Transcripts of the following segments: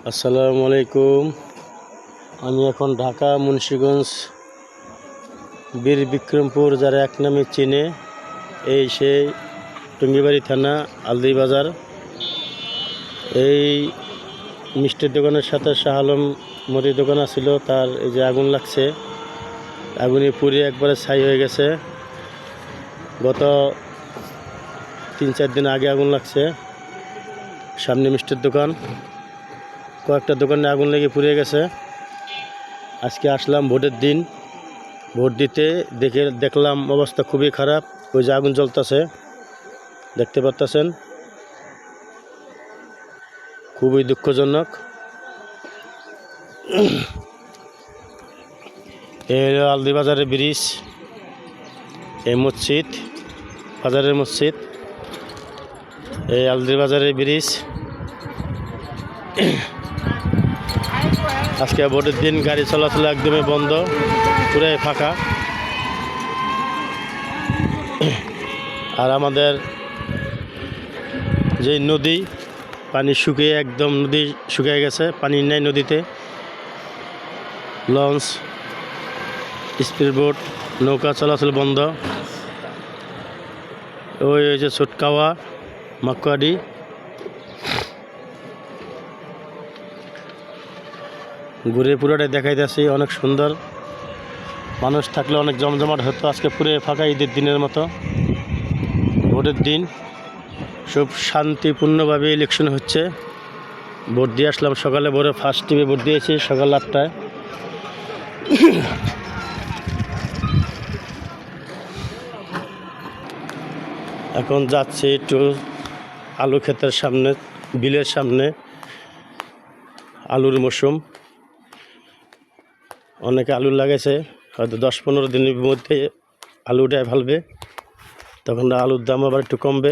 আসসালামু আলাইকুম। আমি এখন ঢাকা মুন্সিগঞ্জ বীর বিক্রমপুর যারা এক নামে চিনে, এই সেই টুঙ্গিবাড়ি থানা আলদি বাজার। এই মিষ্টির দোকানের সাথে শাহ আলম মুদির দোকান ছিল, তার এই যে আগুন লাগছে, আগুনে পুড়ে একবারে ছাই হয়ে গেছে। গত 3-4 দিন আগে আগুন লাগছে। সামনে মিষ্টির দোকান, কয়েকটা দোকানে আগুন লেগে পুড়ে গেছে। আজকে আসলাম ভোটের দিন, ভোট দিতে দেখলাম অবস্থা খুবই খারাপ। ওই যে আগুন জ্বলতেছে, দেখতে পাচ্ছেন, খুবই দুঃখজনক। এই আলদি বাজারের ব্রিজ, এই মসজিদ, বাজারের মসজিদ, এই আলদি বাজারের ব্রিজ। আজকে ভোটের দিন, গাড়ি চলাচল একদমই বন্ধ, পুরাই ফাঁকা। আর আমাদের যে নদী, পানি শুকিয়ে একদম, নদী শুকিয়ে গেছে, পানি নাই নদীতে। লঞ্চ, স্পিডবোট, নৌকা চলাচল বন্ধ। ওই যে ছোটকাওয়া, মাকুয়াডি। ঘুরে পুরোটাই দেখাইতেছি, অনেক সুন্দর। মানুষ থাকলে অনেক জমজমাট হতো, আজকে পুরো ফাঁকা, ঈদের দিনের মতো। ভোটের দিন, সব শান্তিপূর্ণভাবে ইলেকশন হচ্ছে। ভোট দিয়ে আসলাম সকালে, ভোরে ফার্স্ট টিভি ভোট দিয়েছি সকাল 8টায়। এখন যাচ্ছি একটু আলু ক্ষেতের সামনে, বিলের সামনে। আলুর মৌসুম, অনেকে আলু লাগাইছে, হয়তো 10-15 দিনের মধ্যে আলুটাই ফেলবে, তখন আলুর দাম আবার একটু কমবে।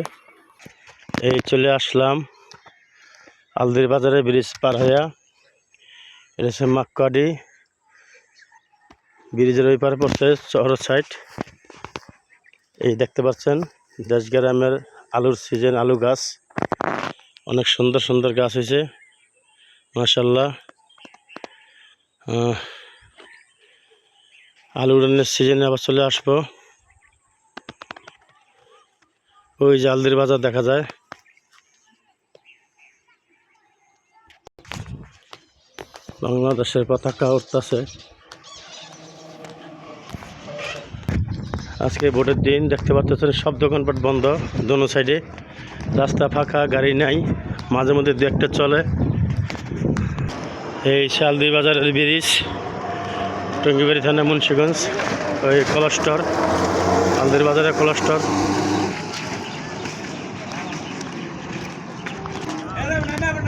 এই চলে আসলাম আলদির বাজারে, ব্রিজ পার হইয়া। এটা হচ্ছে মাকুয়াডি, ব্রিজের ওই পারে পড়ছে শহর সাইড। এই দেখতে পাচ্ছেন দেশগ্রামের আলুর সিজন, আলু গাছ, অনেক সুন্দর সুন্দর গাছ হয়েছে, মাশাআল্লাহ। আলু উড়ানের সিজনে আবার চলে আসবো। ওই যে আলদির বাজার দেখা যায়। বাংলাদেশের পতাকা উঠতেছে। আজকে ভোটের দিন, দেখতে পাচ্ছেন সব দোকানপাট বন্ধ, দোনো সাইডে রাস্তা ফাঁকা, গাড়ি নাই, মাঝে মধ্যে দু একটা চলে। এই আলদি বাজারের ব্রিজ, টঙ্গিবাড়ি থানা মুন্সিগঞ্জ, ওই কলস্টর, আলদির বাজারের কলস্টর।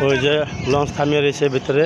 ওই যে লঞ্চ থামিয়ে রয়েছে ভিতরে।